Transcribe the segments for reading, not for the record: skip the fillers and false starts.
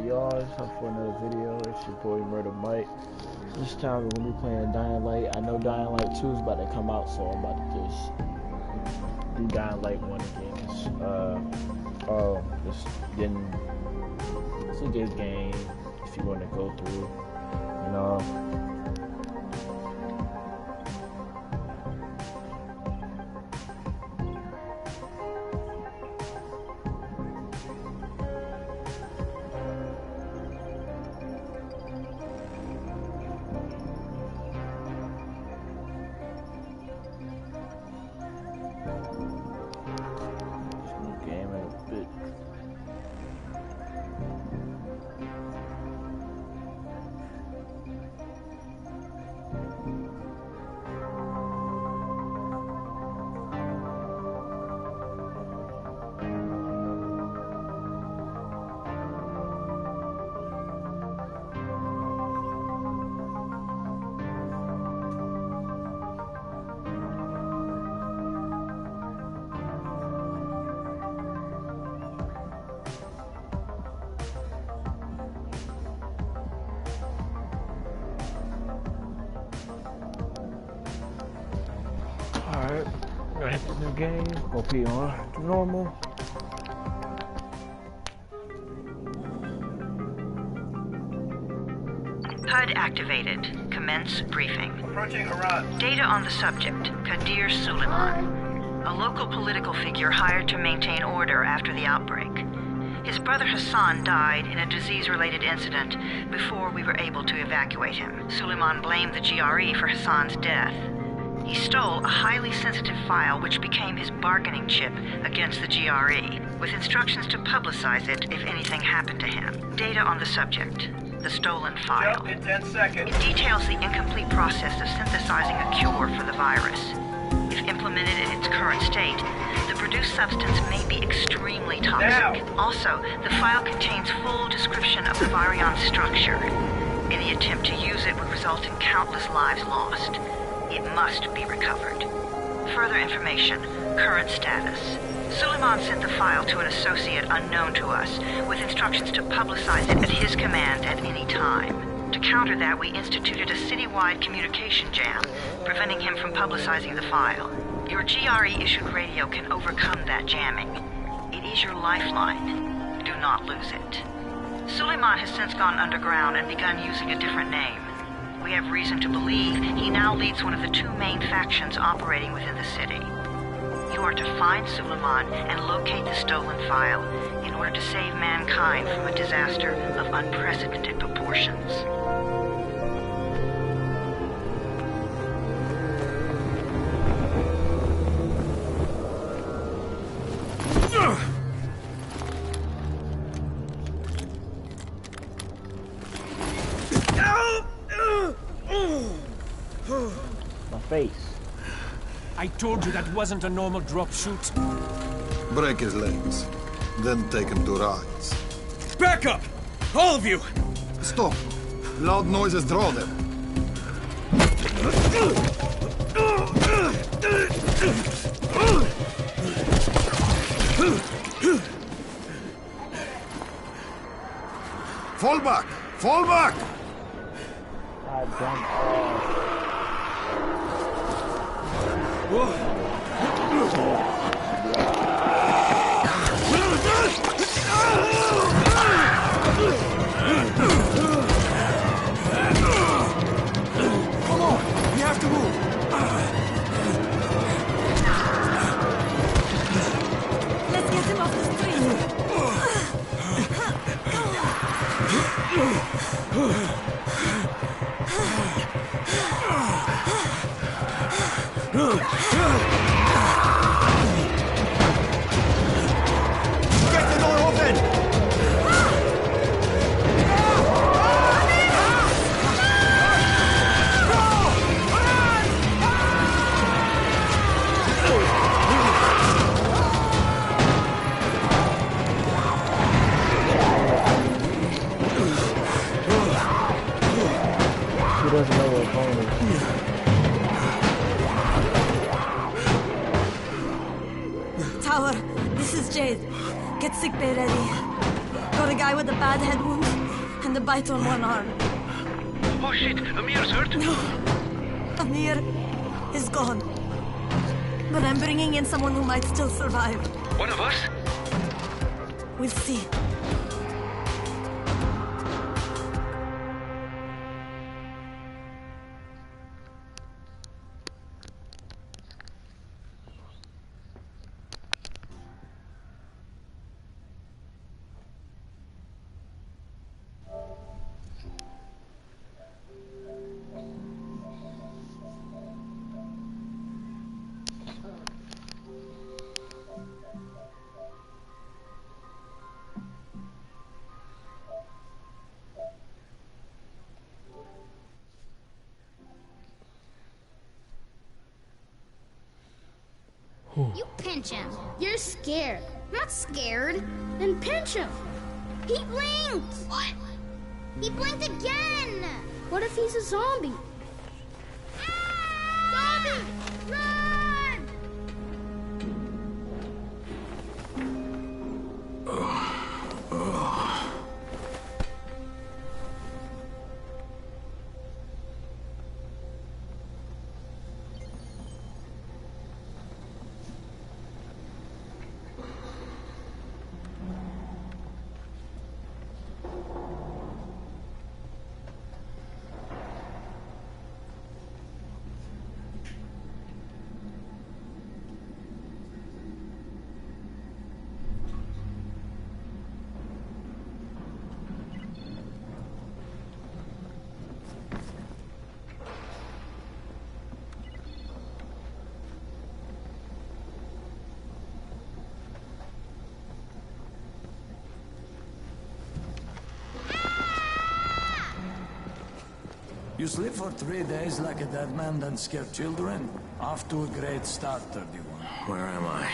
y'all? It's time for another video. It's your boy Murder Mike. This time we're gonna be playing Dying Light. I know Dying Light 2 is about to come out, so I'm about to just do Dying Light 1 again. It's a good game if you want to go through, you know. Alright, we're gonna hit the new game. Gonna be on normal. HUD activated. Commence briefing. Approaching Harad. Data on the subject, Kadir Suleiman, a local political figure hired to maintain order after the outbreak. His brother Hassan died in a disease-related incident before we were able to evacuate him. Suleiman blamed the GRE for Hassan's death. He stole a highly sensitive file which became his bargaining chip against the GRE, with instructions to publicize it if anything happened to him. Data on the subject, the stolen file. Jump in 10 seconds. It details the incomplete process of synthesizing a cure for the virus. If implemented in its current state, the produced substance may be extremely toxic. Now. Also, the file contains full description of the virion structure. Any attempt to use it would result in countless lives lost. It must be recovered. Further information, current status. Suleiman sent the file to an associate unknown to us, with instructions to publicize it at his command at any time. To counter that, we instituted a citywide communication jam, preventing him from publicizing the file. Your GRE-issued radio can overcome that jamming. It is your lifeline. Do not lose it. Suleiman has since gone underground and begun using a different name. We have reason to believe he now leads one of the two main factions operating within the city. You are to find Suleiman and locate the stolen file in order to save mankind from a disaster of unprecedented proportions. My face. I told you that wasn't a normal drop shoot. Break his legs, then take him to rides. Back up! All of you! Stop! Loud noises draw them. Fall back! Fall back! I jumped off. Come on! We have to move! Let's get him off the street! Get the door open! He doesn't know what phone is. Tower, this is Jade. Get sickbay ready. Got a guy with a bad head wound. and a bite on one arm. Oh shit, Amir's hurt? No. Amir is gone. But I'm bringing in someone who might still survive. One of us? We'll see. You pinch him. You're scared. Not scared. Then pinch him. He blinked! What? He blinked again! What if he's a zombie? Zombie! Run! You sleep for 3 days like a dead man, then scare children? Off to a great start, 31. Where am I?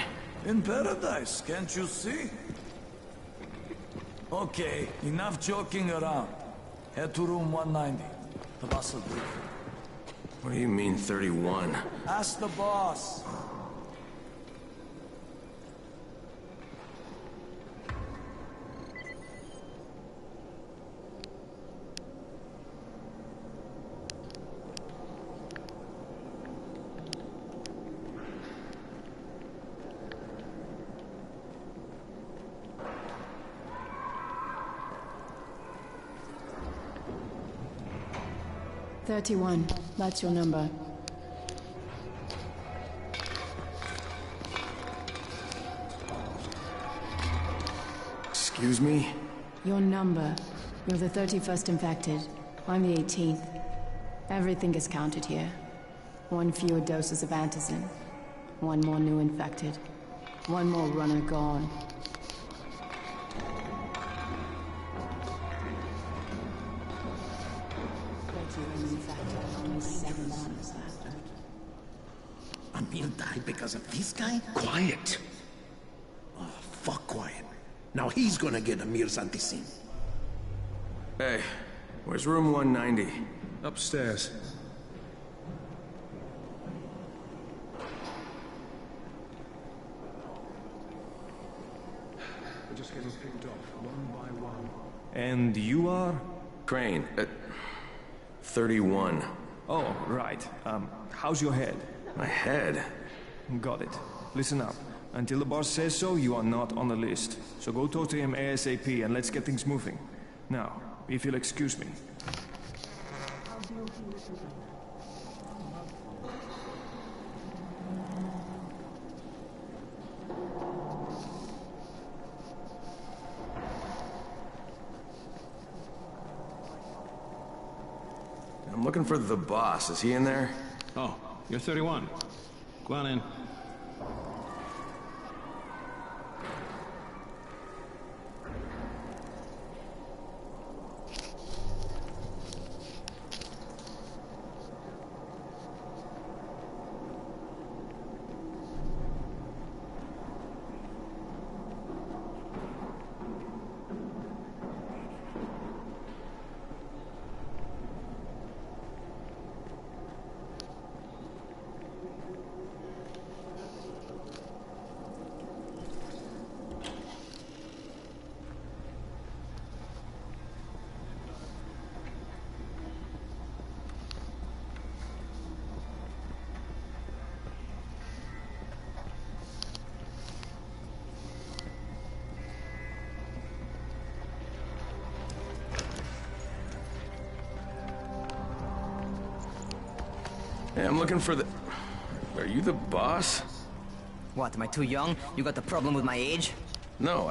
In paradise, can't you see? Okay, enough joking around. Head to room 190. The boss will brief you. What do you mean, 31? Ask the boss. That's your number. Excuse me? Your number. You're the 31st infected. I'm the 18th. Everything is counted here. 1 fewer doses of antizin. 1 more new infected. 1 more runner gone. Amir died because of this guy? Quiet. Oh, fuck quiet. Now he's gonna get Amir's antizin. Hey, where's room 190? Upstairs. We're just getting picked off, one by one. And you are? Crane, 31. Oh, right. How's your head? My head? Got it. Listen up. Until the boss says so, you are not on the list. So go talk to him ASAP and let's get things moving. Now, if you'll excuse me. I'm looking for the boss. Is he in there? Oh, you're 31. Go on in. Hey, I'm looking for the... Are you the boss? What, am I too young? You got the problem with my age? No,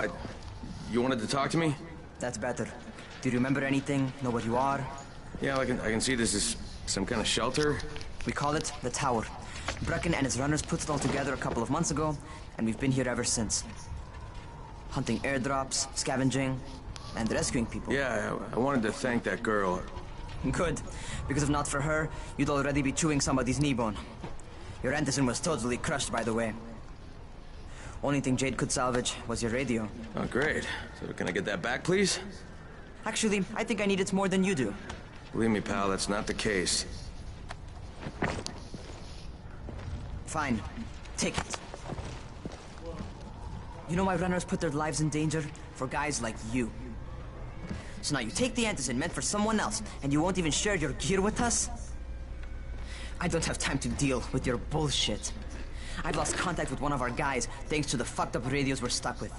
You wanted to talk to me? That's better. Do you remember anything? Know what you are? Yeah, I can see this is some kind of shelter. We call it the Tower. Brecken and his runners put it all together a couple of months ago, and we've been here ever since. Hunting airdrops, scavenging, and rescuing people. Yeah, I wanted to thank that girl. Good, because if not for her, you'd already be chewing somebody's knee bone. Your Antizin was totally crushed, by the way. Only thing Jade could salvage was your radio. Oh, great. So can I get that back, please? Actually, I think I need it more than you do. Believe me, pal, that's not the case. Fine. Take it. You know why runners put their lives in danger? For guys like you. So now you take the Antizin meant for someone else, and you won't even share your gear with us? I don't have time to deal with your bullshit. I've lost contact with one of our guys thanks to the fucked up radios we're stuck with.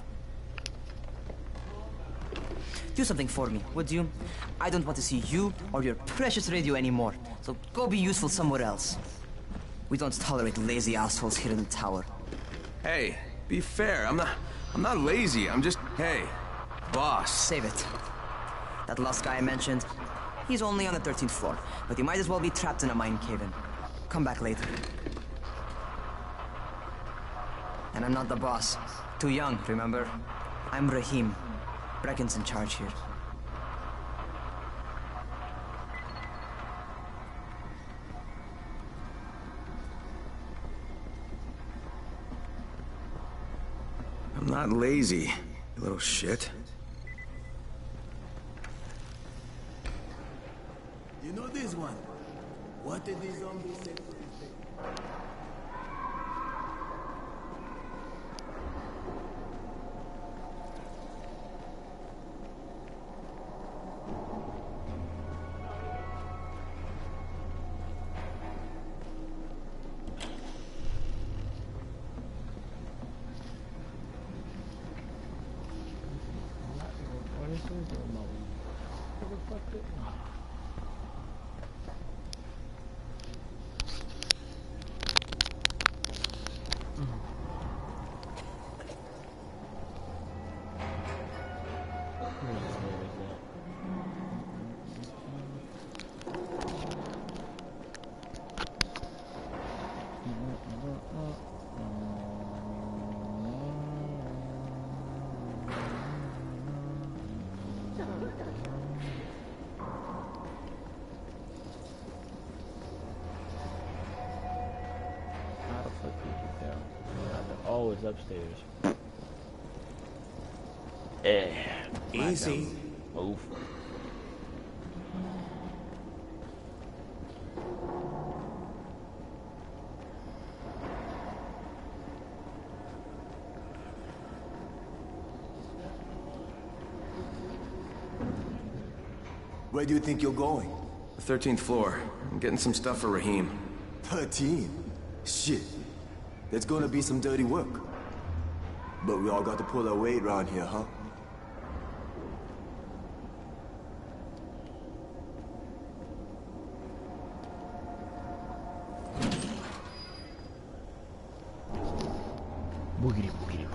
Do something for me, would you? I don't want to see you or your precious radio anymore, so go be useful somewhere else. We don't tolerate lazy assholes here in the Tower. Hey, be fair. I'm not lazy. I'm just... Hey, boss. Save it. That last guy I mentioned, he's only on the 13th floor, but he might as well be trapped in a mine cave-in. Come back later. And I'm not the boss. Too young, remember? I'm Rahim. Brecken's in charge here. I'm not lazy, you little shit. You know this one? What did these zombies say? Oh, it's upstairs. Easy. Move. Where do you think you're going? The 13th floor. I'm getting some stuff for Rahim. 13? Shit. There's gonna be some dirty work. But we all got to pull our weight around here, huh? Boogity boogity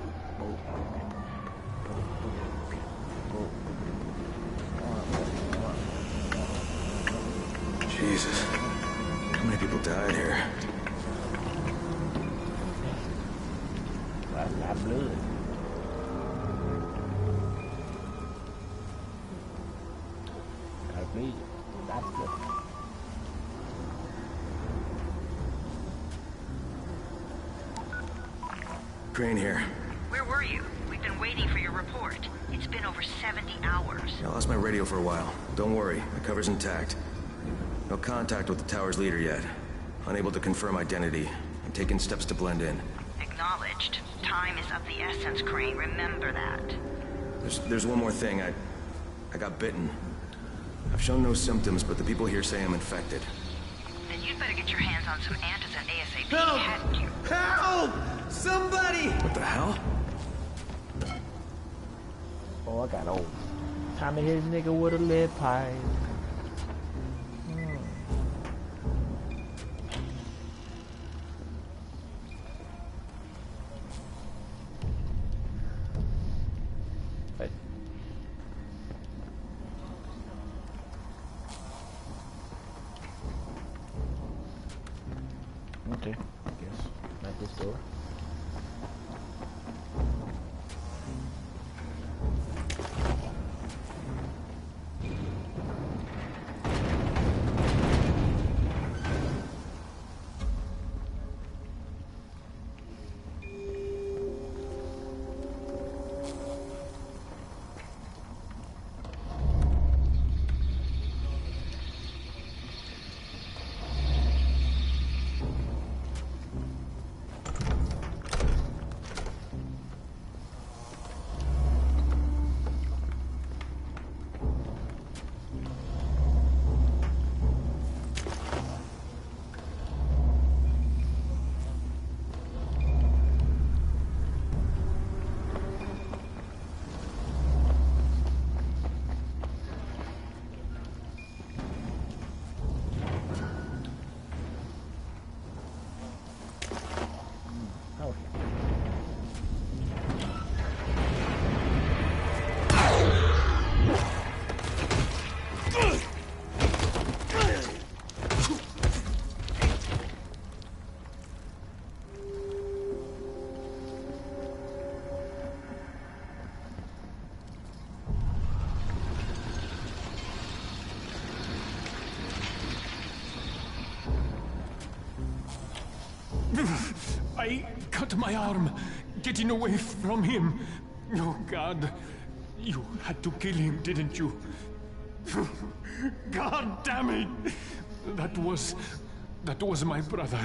Jesus. How many people died here? That's not blood. Gotta bleed. That's good. Crane here. Where were you? We've been waiting for your report. It's been over 70 hours. I lost my radio for a while. Don't worry, the cover's intact. No contact with the tower's leader yet. Unable to confirm identity. I'm taking steps to blend in. Acknowledged. Time is of the essence, Crane. Remember that. There's one more thing. I got bitten. I've shown no symptoms, but the people here say I'm infected. Then you'd better get your hands on some Antizin ASAP, Help! hadn't you? Help! Somebody! What the hell? Oh, I got old. Time to hit a nigga with a lead pipe. Okay, I guess. Not this door. I cut my arm, getting away from him. Oh, God. You had to kill him, didn't you? God damn it! That was my brother.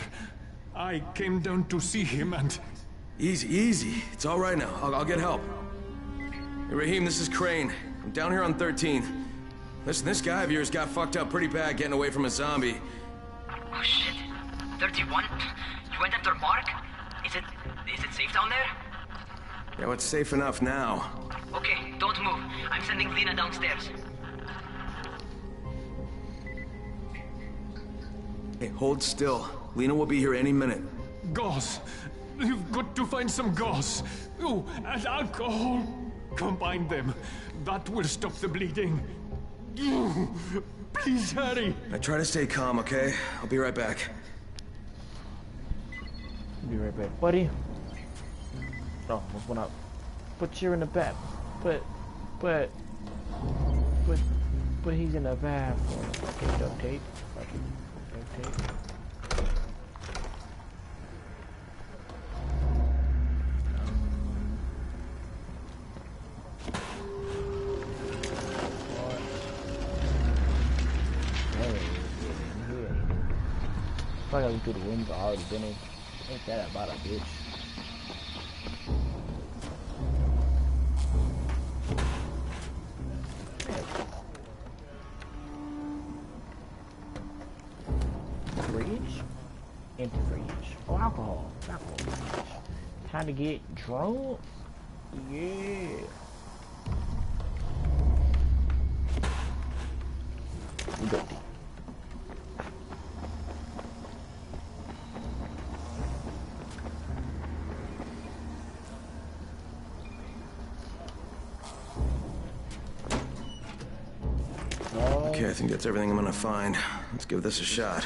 I came down to see him and... Easy, easy. It's all right now. I'll get help. Hey, Rahim, this is Crane. I'm down here on 13. Listen, this guy of yours got fucked up pretty bad getting away from a zombie. Oh, shit. 31? You went after Mark? Is it safe down there? Yeah, well, it's safe enough now. Okay, don't move. I'm sending Lena downstairs. Hey, hold still. Lena will be here any minute. Gauze. You've got to find some gauze. Oh, and alcohol. Combine them. That will stop the bleeding. Please hurry. I try to stay calm, okay? I'll be right back. Be right back, buddy. Oh, what's one up? But you're in the back. But he's in the bathroom. Okay, duct tape. Okay, duct tape. If I gotta look through the rooms, I already been in. Ain't that about a bitch? Fridge? Empty fridge. Oh, alcohol. Alcohol. Time to get drunk? Yeah. We got the Okay, I think that's everything I'm gonna find. Let's give this a shot.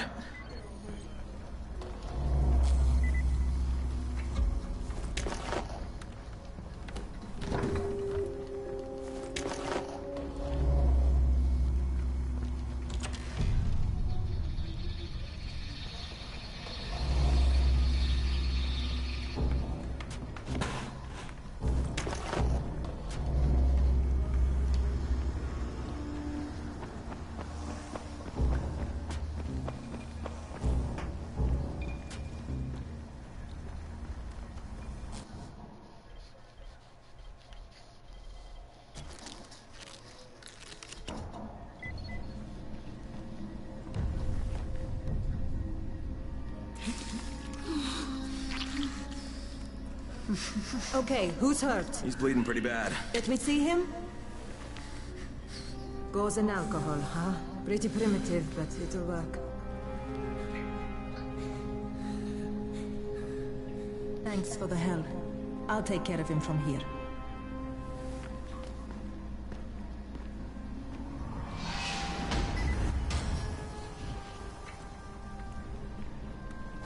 Okay, who's hurt? He's bleeding pretty bad. Let me see him. Gauze and alcohol, huh? Pretty primitive, but it'll work. Thanks for the help. I'll take care of him from here.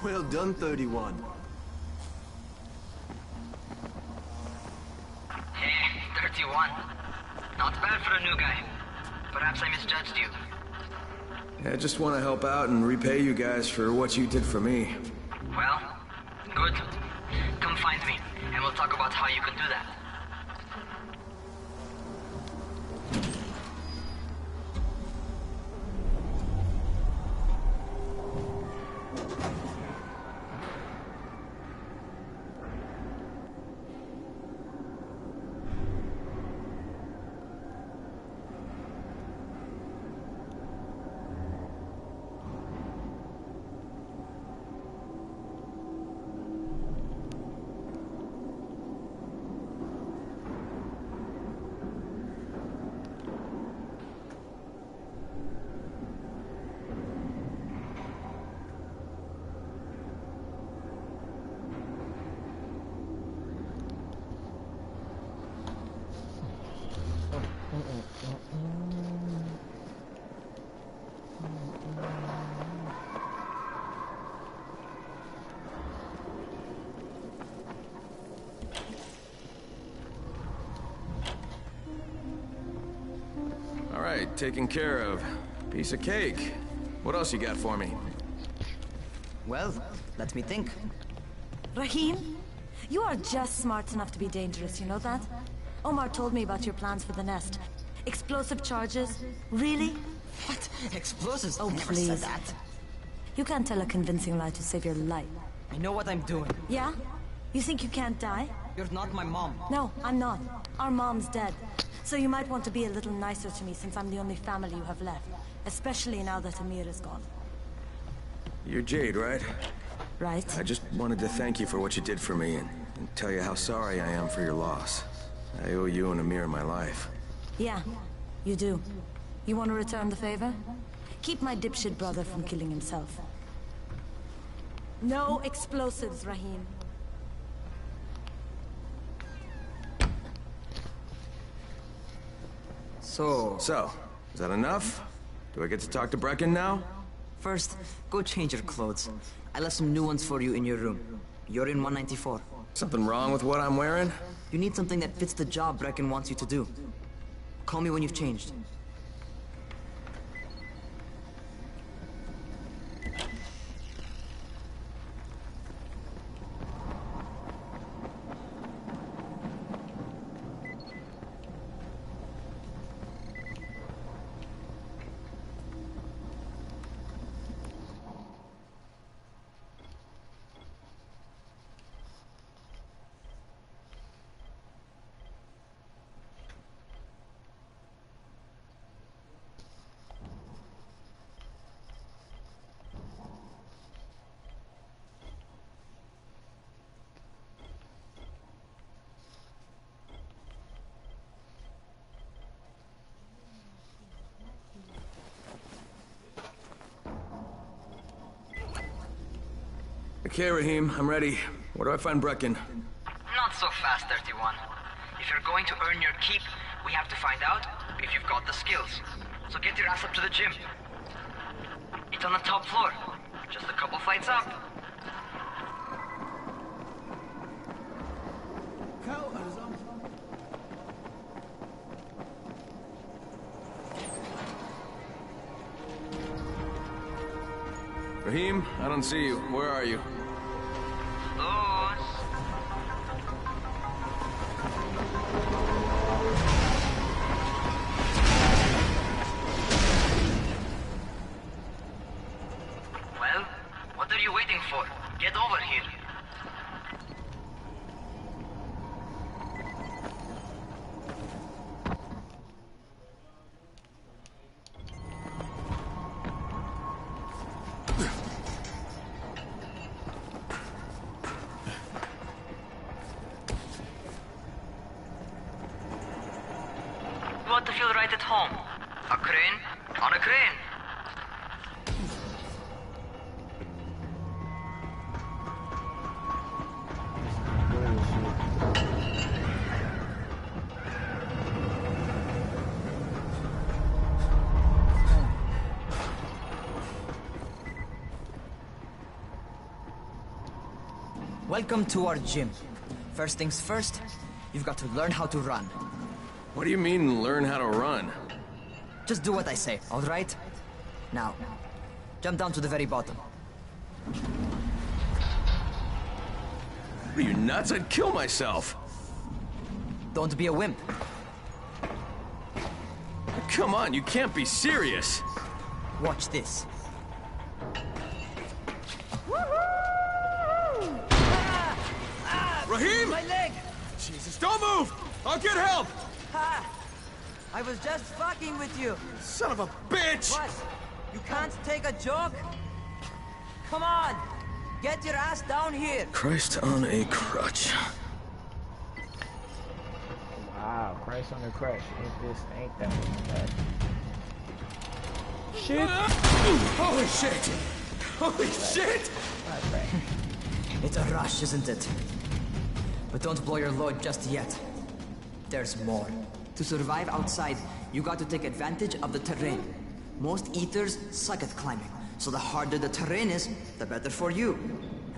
Well done, 31. Hey, 31. Not bad for a new guy. Perhaps I misjudged you. I just want to help out and repay you guys for what you did for me. Well, good. Come find me, and we'll talk about how you can do that. All right, taken care of. Piece of cake. What else you got for me? Well, let me think. Rahim, you are just smart enough to be dangerous, you know that? Omar told me about your plans for the nest. Explosive charges? Really? What? Explosives? Oh, I never please. said that. You can't tell a convincing lie to save your life. I know what I'm doing. Yeah? You think you can't die? You're not my mom. No, I'm not. Our mom's dead. So you might want to be a little nicer to me since I'm the only family you have left. Especially now that Amir is gone. You're Jade, right? Right. I just wanted to thank you for what you did for me and tell you how sorry I am for your loss. I owe you and Amir my life. Yeah, you do. You want to return the favor? Keep my dipshit brother from killing himself. No explosives, Rahim. So, is that enough? Do I get to talk to Brecken now? First, go change your clothes. I left some new ones for you in your room. You're in 194. Something wrong with what I'm wearing? You need something that fits the job Brecken wants you to do. Call me when you've changed. Okay, Rahim, I'm ready. Where do I find Brecken? Not so fast, 31. If you're going to earn your keep, we have to find out if you've got the skills. So get your ass up to the gym. It's on the top floor. Just a couple flights up. Rahim, I don't see you. Where are you? Well, what are you waiting for? Get over here. You want to feel right at home. A crane on a crane. Welcome to our gym. First things first, you've got to learn how to run. What do you mean, learn how to run? Just do what I say, all right? Now, jump down to the very bottom. Are you nuts? I'd kill myself. Don't be a wimp. Come on, you can't be serious. Watch this. Rahim! My leg! Jesus, don't move! I'll get help! Ha! I was just fucking with you. Son of a bitch! What? You can't take a joke? Come on! Get your ass down here! Christ on a crutch. Wow, Christ on the crutch. Ain't that bad. Shit! Holy shit! Holy shit! It's a rush, isn't it? But don't blow your load just yet. There's more. To survive outside, you got to take advantage of the terrain. Most eaters suck at climbing, so the harder the terrain is, the better for you.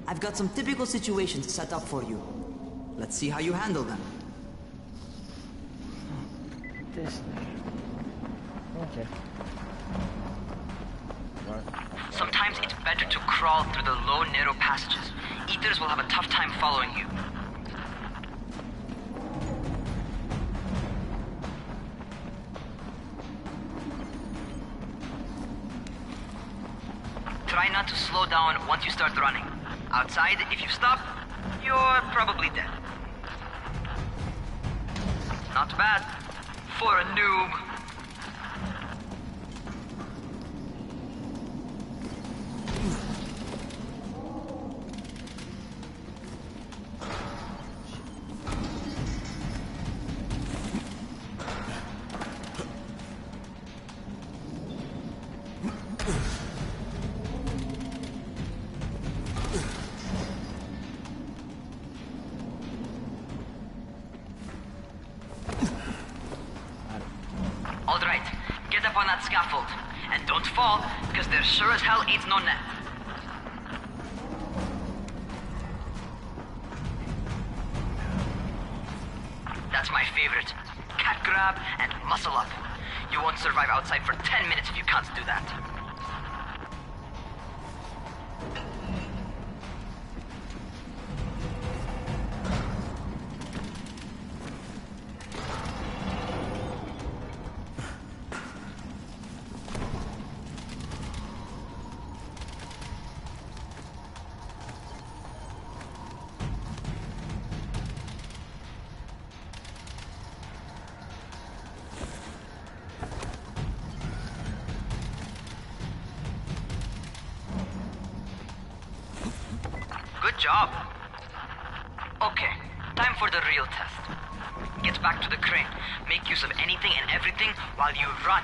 I've got some typical situations set up for you. Let's see how you handle them. This. Okay. Sometimes it's better to crawl through the low, narrow passages. Eaters will have a tough time following you. Try not to slow down once you start running. Outside, if you stop, you're probably dead. Not bad for a noob. Alright, get up on that scaffold. And don't fall, because there sure as hell ain't no net. That's my favorite. Cat grab and muscle up. You won't survive outside for 10 minutes if you can't do that. Good job. Okay, time for the real test. Get back to the crane. Make use of anything and everything while you run.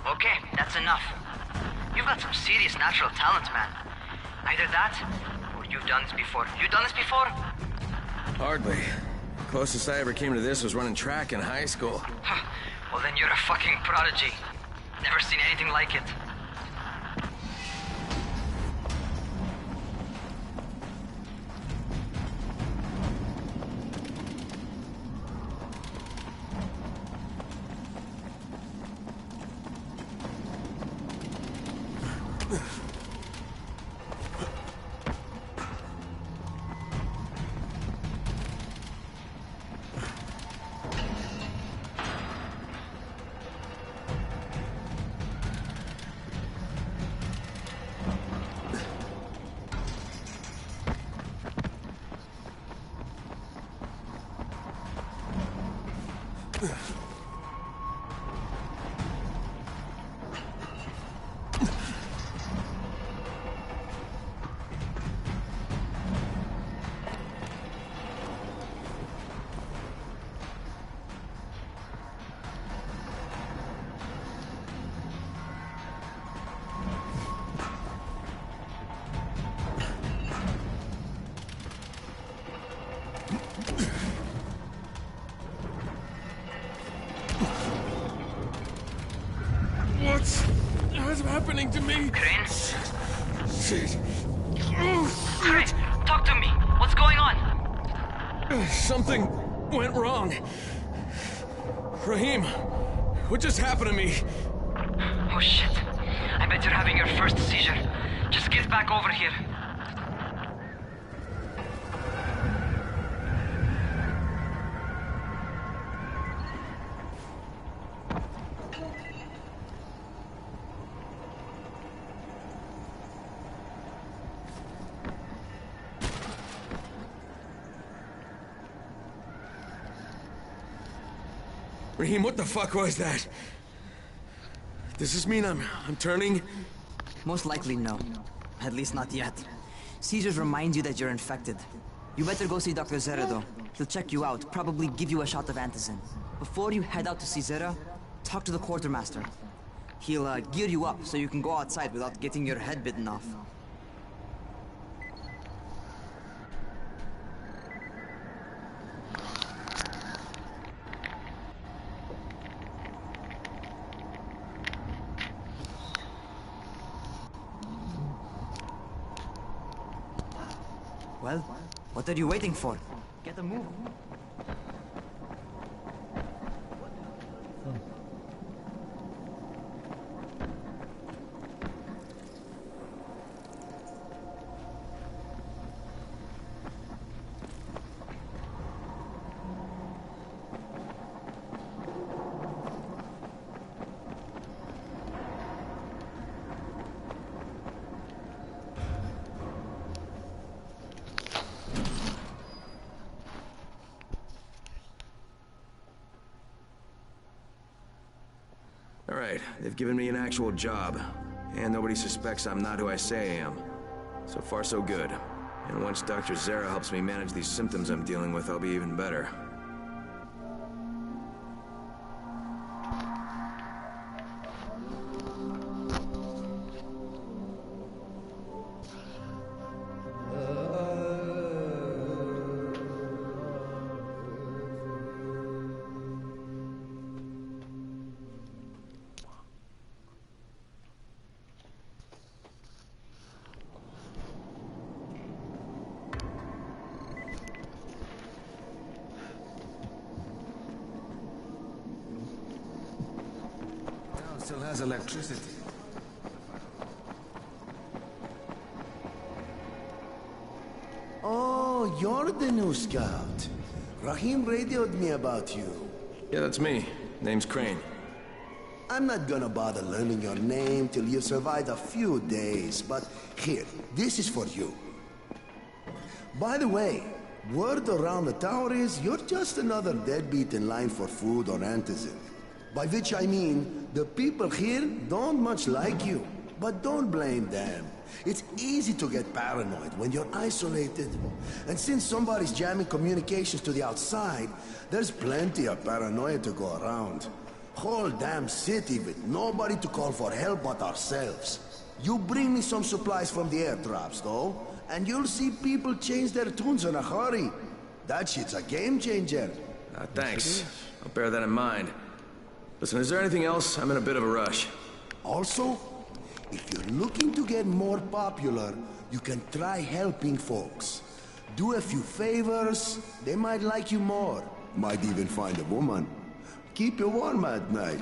Okay, that's enough. You've got some serious natural talent, man. Either that, or you've done this before. You done this before? Hardly. Closest I ever came to this was running track in high school. Well, then you're a fucking prodigy. Never seen anything like it. What's happening to me? Crane? Shit. Crane, talk to me. What's going on? Something went wrong. Rahim, what just happened to me? Oh shit. I bet you're having your first seizure. Just get back over here. Rahim, what the fuck was that? Does this mean I'm turning? Most likely no. At least not yet. Seizures remind you that you're infected. You better go see Dr. Zere though. He'll check you out, probably give you a shot of antizin. Before you head out to see Zere, talk to the quartermaster. He'll gear you up so you can go outside without getting your head bitten off. Well, what are you waiting for? Get a move. Alright, they've given me an actual job. And nobody suspects I'm not who I say I am. So far, so good. And once Dr. Zere helps me manage these symptoms I'm dealing with, I'll be even better. Still has electricity. Oh, you're the new scout. Rahim radioed me about you. Yeah, that's me. Name's Crane. I'm not gonna bother learning your name till you've survived a few days, but here, this is for you. By the way, word around the tower is you're just another deadbeat in line for food or antizin. By which I mean, the people here don't much like you. But don't blame them. It's easy to get paranoid when you're isolated. And since somebody's jamming communications to the outside, there's plenty of paranoia to go around. Whole damn city with nobody to call for help but ourselves. You bring me some supplies from the airdrops, though, and you'll see people change their tunes in a hurry. That shit's a game changer. Thanks. I'll bear that in mind. Listen, is there anything else? I'm in a bit of a rush. Also, if you're looking to get more popular, you can try helping folks. Do a few favors, they might like you more. Might even find a woman. Keep you warm at night.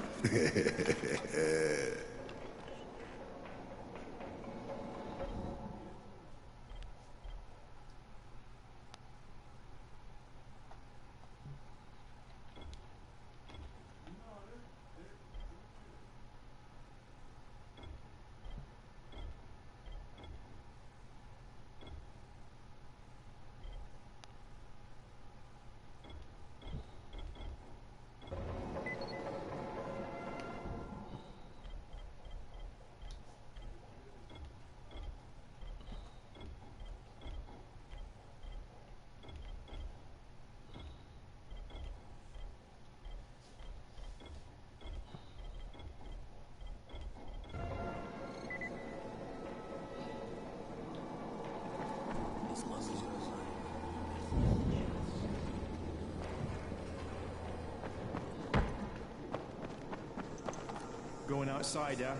Going outside, yeah?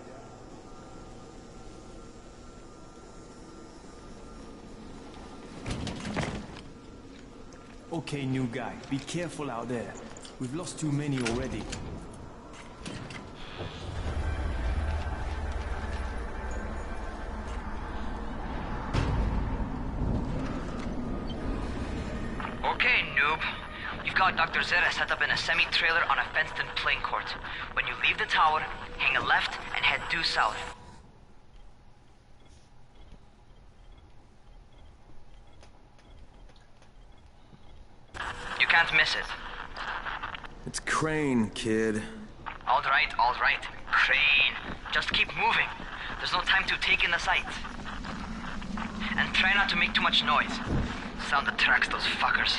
Okay, new guy. Be careful out there. We've lost too many already. Okay, noob. You've got Dr. Zere set up in a semi-trailer on a fenced-in playing court. When you leave the tower, hang a left and head due south. You can't miss it. It's Crane, kid. All right. Crane. Just keep moving. There's no time to take in the sights. And try not to make too much noise. Sound attracts those fuckers.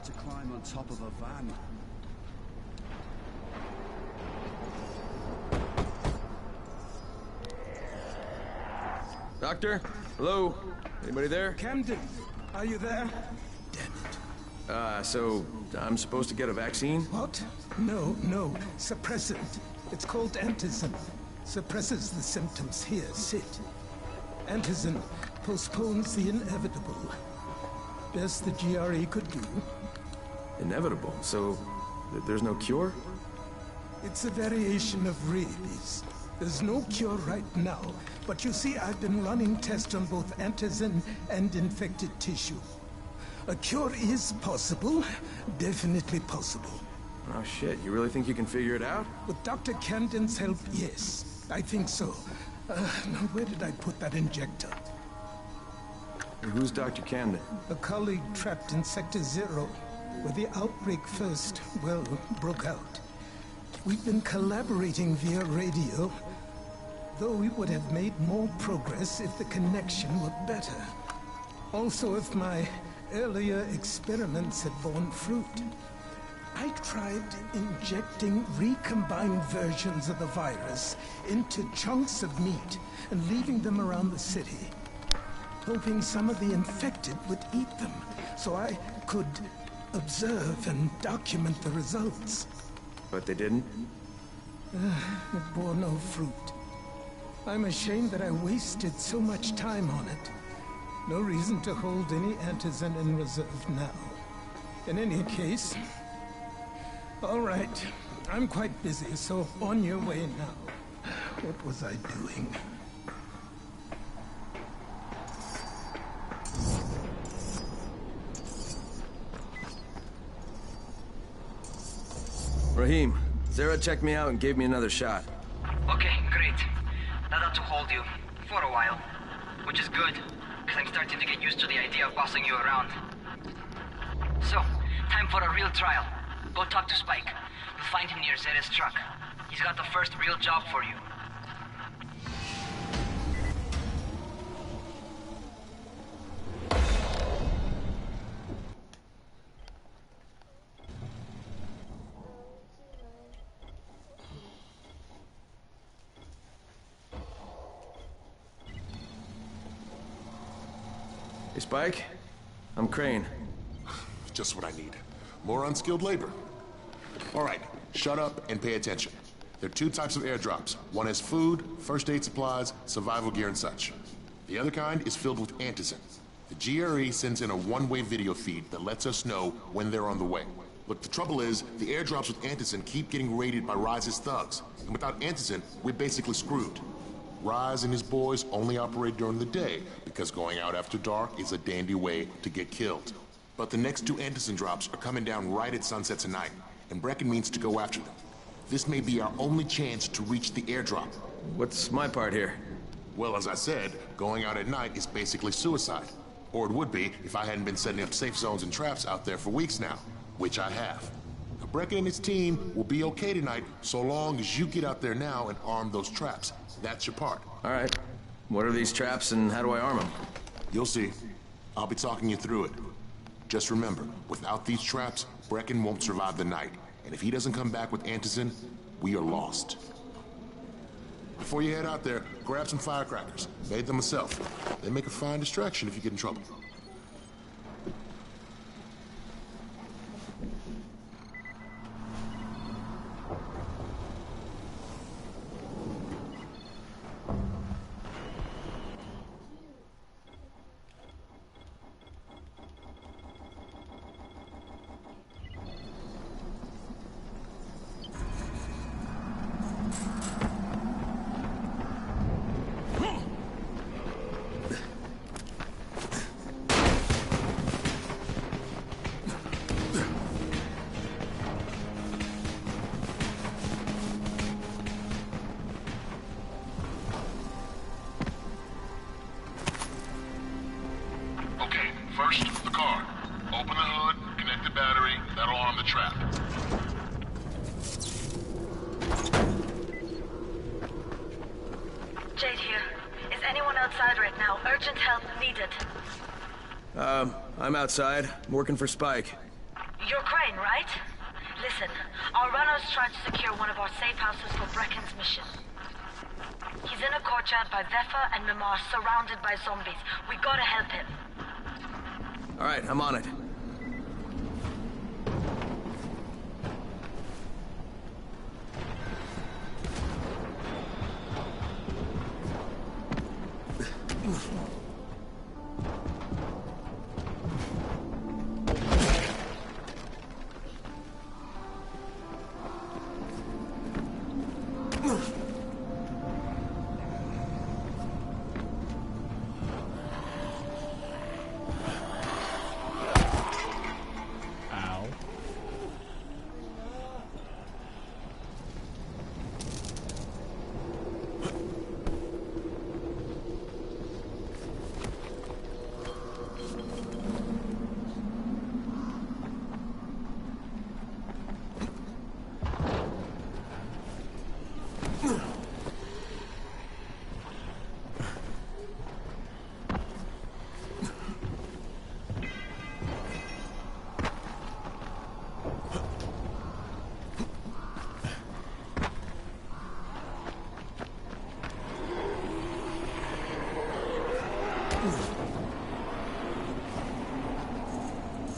To climb on top of a van. Doctor? Hello? Anybody there? Camden, are you there? So I'm supposed to get a vaccine? What? No. Suppressant. It's called Antizin. Suppresses the symptoms. Here, sit. Antizin postpones the inevitable. Best the GRE could do. Inevitable? So there's no cure? It's a variation of rabies. There's no cure right now, but you see, I've been running tests on both Antizin and infected tissue. A cure is possible, definitely possible. Oh shit, you really think you can figure it out? With Dr. Camden's help, yes. I think so. Now where did I put that injector? Who's Dr. Camden? A colleague trapped in Sector Zero, where the outbreak first, well, broke out. We've been collaborating via radio, though we would have made more progress if the connection were better. Also, if my earlier experiments had borne fruit. I tried injecting recombined versions of the virus into chunks of meat and leaving them around the city, hoping some of the infected would eat them, so I could observe and document the results. But they didn't? It bore no fruit. I'm ashamed that I wasted so much time on it. No reason to hold any Antizin in reserve now. In any case... All right. I'm quite busy, so on your way now. What was I doing? Rahim, Zere checked me out and gave me another shot. Okay, great. That ought to hold you. For a while. Which is good, because I'm starting to get used to the idea of bossing you around. So, time for a real trial. Go talk to Spike. You'll find him near Zere's truck. He's got the first real job for you. Hey, Spike. I'm Crane. Just what I need. More unskilled labor. All right, shut up and pay attention. There are two types of airdrops. One has food, first aid supplies, survival gear, and such. The other kind is filled with Antizin. The GRE sends in a one-way video feed that lets us know when they're on the way. Look, the trouble is, the airdrops with Antizin keep getting raided by Rais's thugs. And without Antizin, we're basically screwed. Rais and his boys only operate during the day, because going out after dark is a dandy way to get killed. But the next two Antizin drops are coming down right at sunset tonight, and Brecken means to go after them. This may be our only chance to reach the airdrop. What's my part here? Well, as I said, going out at night is basically suicide. Or it would be if I hadn't been setting up safe zones and traps out there for weeks now, which I have. Now, Brecken and his team will be okay tonight so long as you get out there now and arm those traps. That's your part. All right. What are these traps and how do I arm them? You'll see. I'll be talking you through it. Just remember, without these traps, Brecken won't survive the night. And if he doesn't come back with Antizin, we are lost. Before you head out there, grab some firecrackers. Made them myself. They make a fine distraction if you get in trouble. First, the car. Open the hood, connect the battery, that'll arm the trap. Jade here. Is anyone outside right now? Urgent help needed. I'm outside, working for Spike. You're Crane, right? Listen, our runner's trying to secure one of our safe houses for Brecken's mission. He's in a courtyard by Vefa and Mimar, surrounded by zombies. We gotta help him. All right, I'm on it.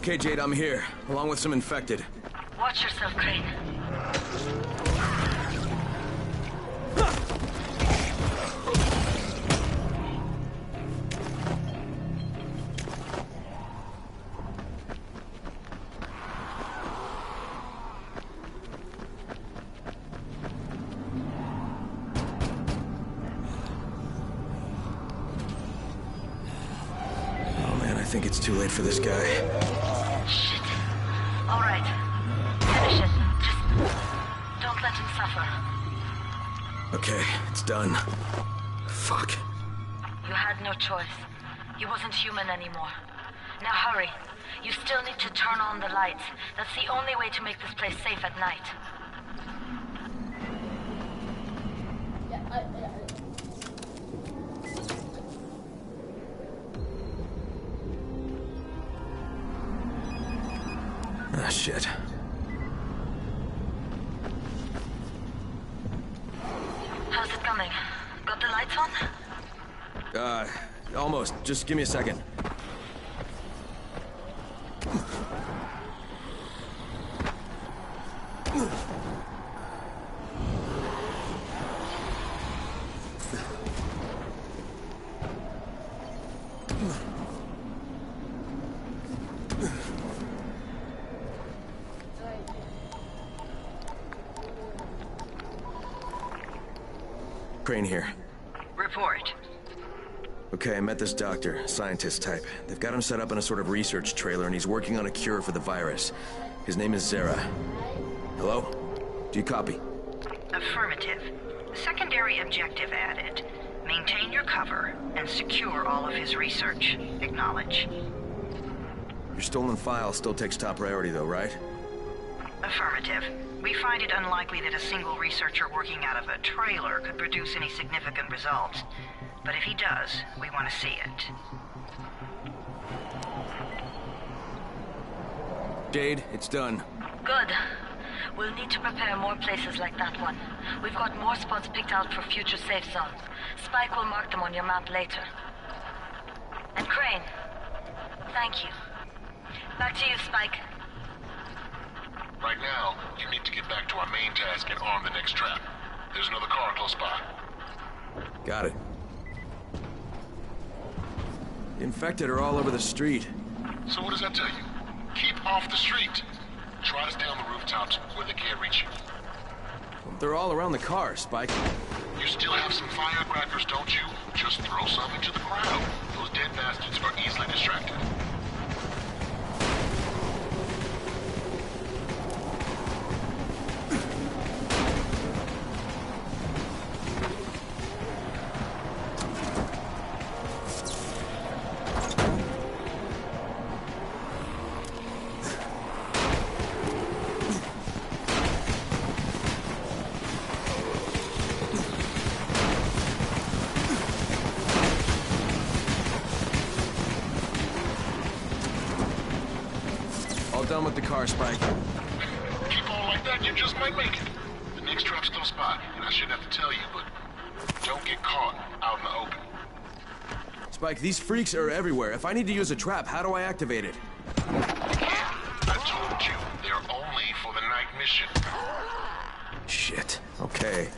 Okay, Jade, I'm here, along with some infected. Watch yourself, Crane. I think it's too late for this guy. Shit. All right. Finish it. Just don't let him suffer. Okay, it's done. Fuck. You had no choice. He wasn't human anymore. Now hurry. You still need to turn on the lights. That's the only way to make this place safe at night. Ah, shit. How's it coming? Got the lights on? Almost. Just give me a second. Crane here. Report. Okay, I met this doctor, scientist type. They've got him set up in a sort of research trailer, and he's working on a cure for the virus. His name is Zere. Hello? Do you copy? Affirmative. Secondary objective added. Maintain your cover and secure all of his research. Acknowledge. Your stolen file still takes top priority, though, right? Affirmative. We find it unlikely that a single researcher working out of a trailer could produce any significant results. But if he does, we want to see it. Jade, it's done. Good. We'll need to prepare more places like that one. We've got more spots picked out for future safe zones. Spike will mark them on your map later. And Crane, thank you. Back to you, Spike. Right now, you need to get back to our main task and arm the next trap. There's another car close by. Got it. The infected are all over the street. So what does that tell you? Keep off the street. Try to stay on the rooftops where they can't reach you. They're all around the car, Spike. You still have some firecrackers, don't you? Just throw some into the crowd. Those dead bastards are easily distracted. Done with the car, Spike. Keep on like that, you just might make it. The next trap's close by, and I shouldn't have to tell you, but don't get caught out in the open. Spike, these freaks are everywhere. If I need to use a trap, how do I activate it? I told you, they're only for the night mission. Shit. Okay.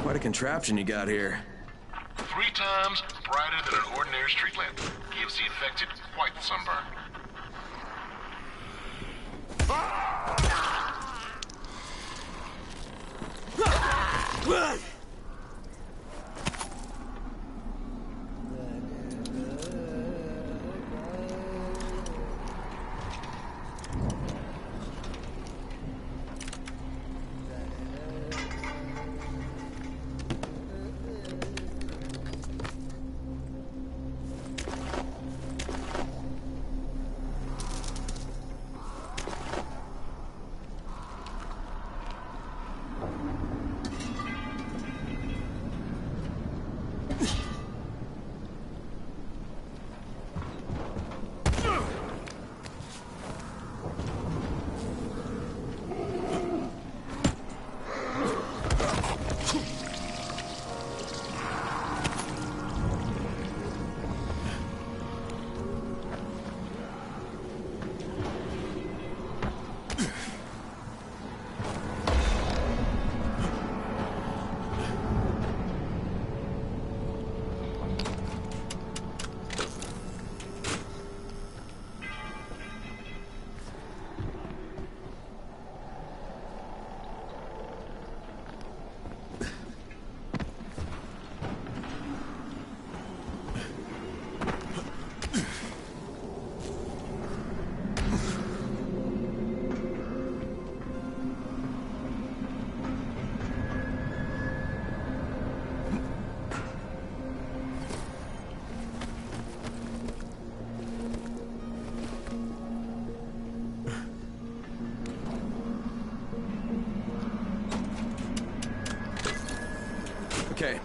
Quite a contraption you got here. 3 times brighter than an ordinary street lamp. Gives the infected quite the sunburn.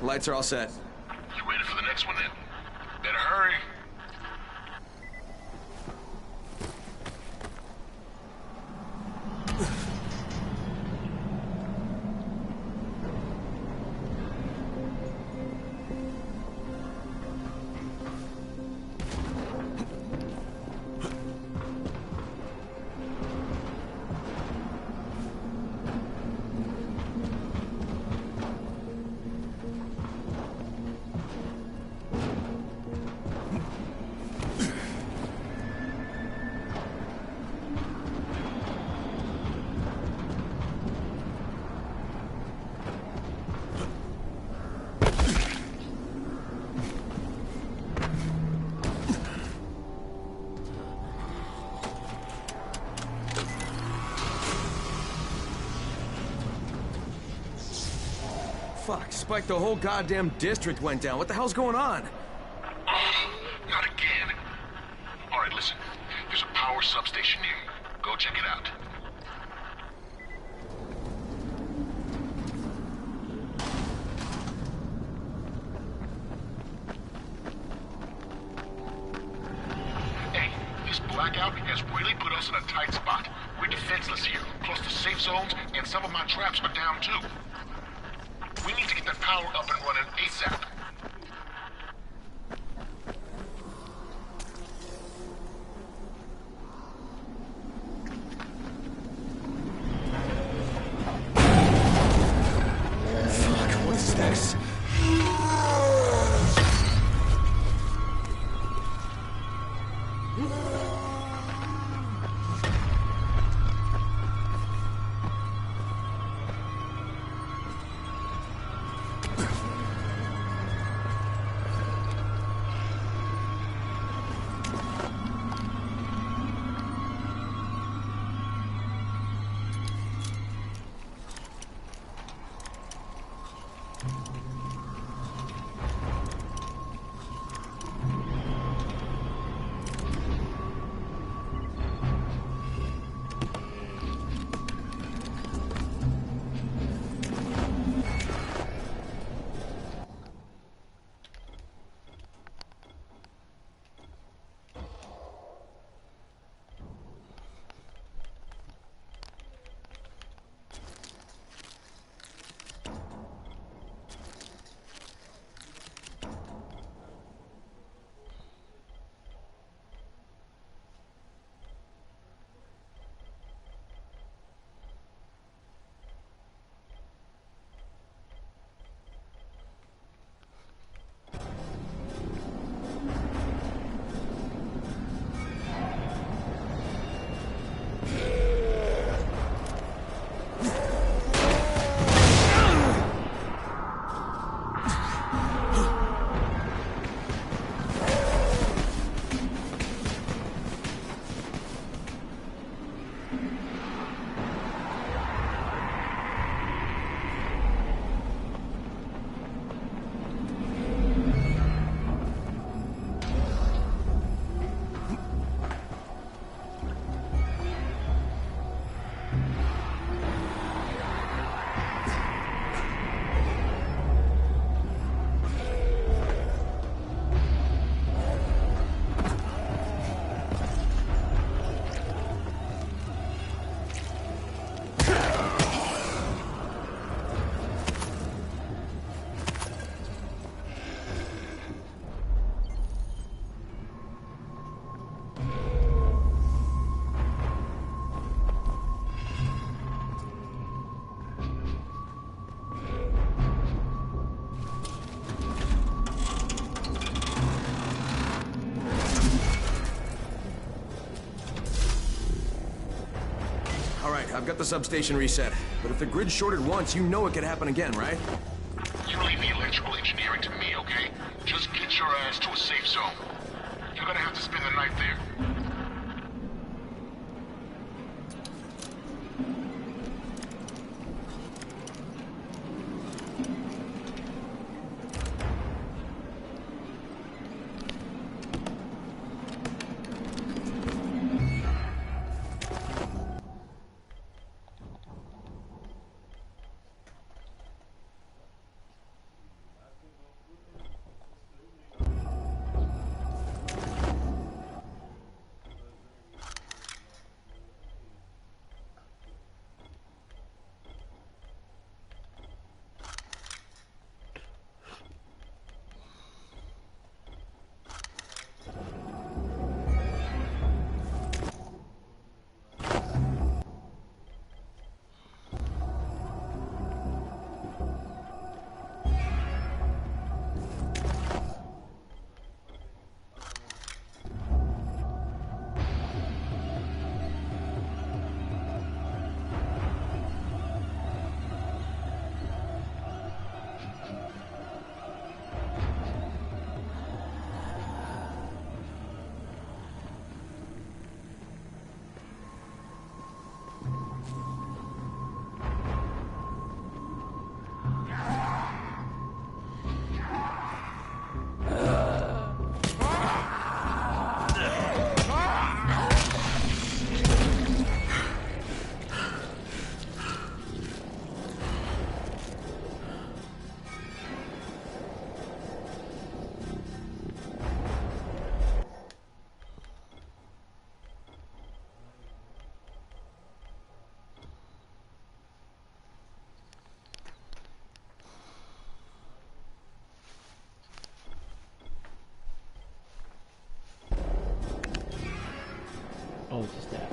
Lights are all set. You ready for the next one then? Better hurry. Fuck, Spike, the whole goddamn district went down. What the hell's going on? Not again. All right, listen. There's a power substation near you. Go check it out. Hey, this blackout has really put us in a tight spot. We're defenseless here, close to safe zones, and some of my traps are down too. We need to get that power up and running ASAP. Fuck, what is this? I've got the substation reset. But if the grid's shorted once, you know it could happen again, right? You leave the electrical engineering to me, okay? Just get your ass to a safe zone. You're gonna have to spend the night there. Oh, it's just that.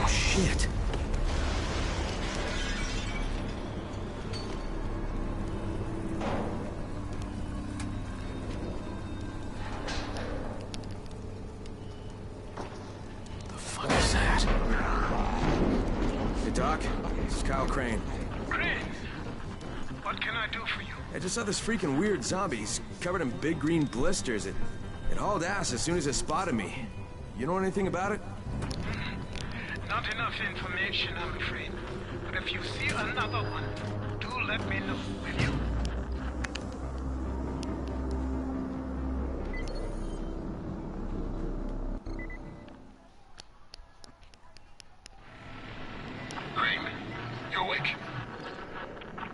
Shit. The fuck is that? Hey, Doc. This is Kyle Crane. Crane, what can I do for you? I just saw this freaking weird zombie. He's covered in big green blisters. It hauled ass as soon as it spotted me. You know anything about it? Not enough information, I'm afraid. But if you see another one, do let me know, will you? Crane, you awake?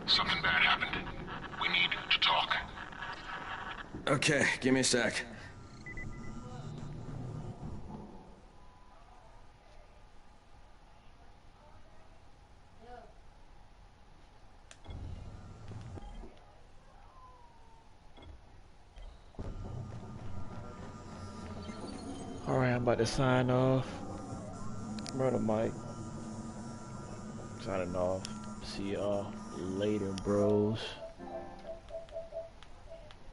Something bad happened. We need to talk. Okay, give me a sec. Alright, I'm about to sign off. Murder Mike. Signing off. See y'all later, bros.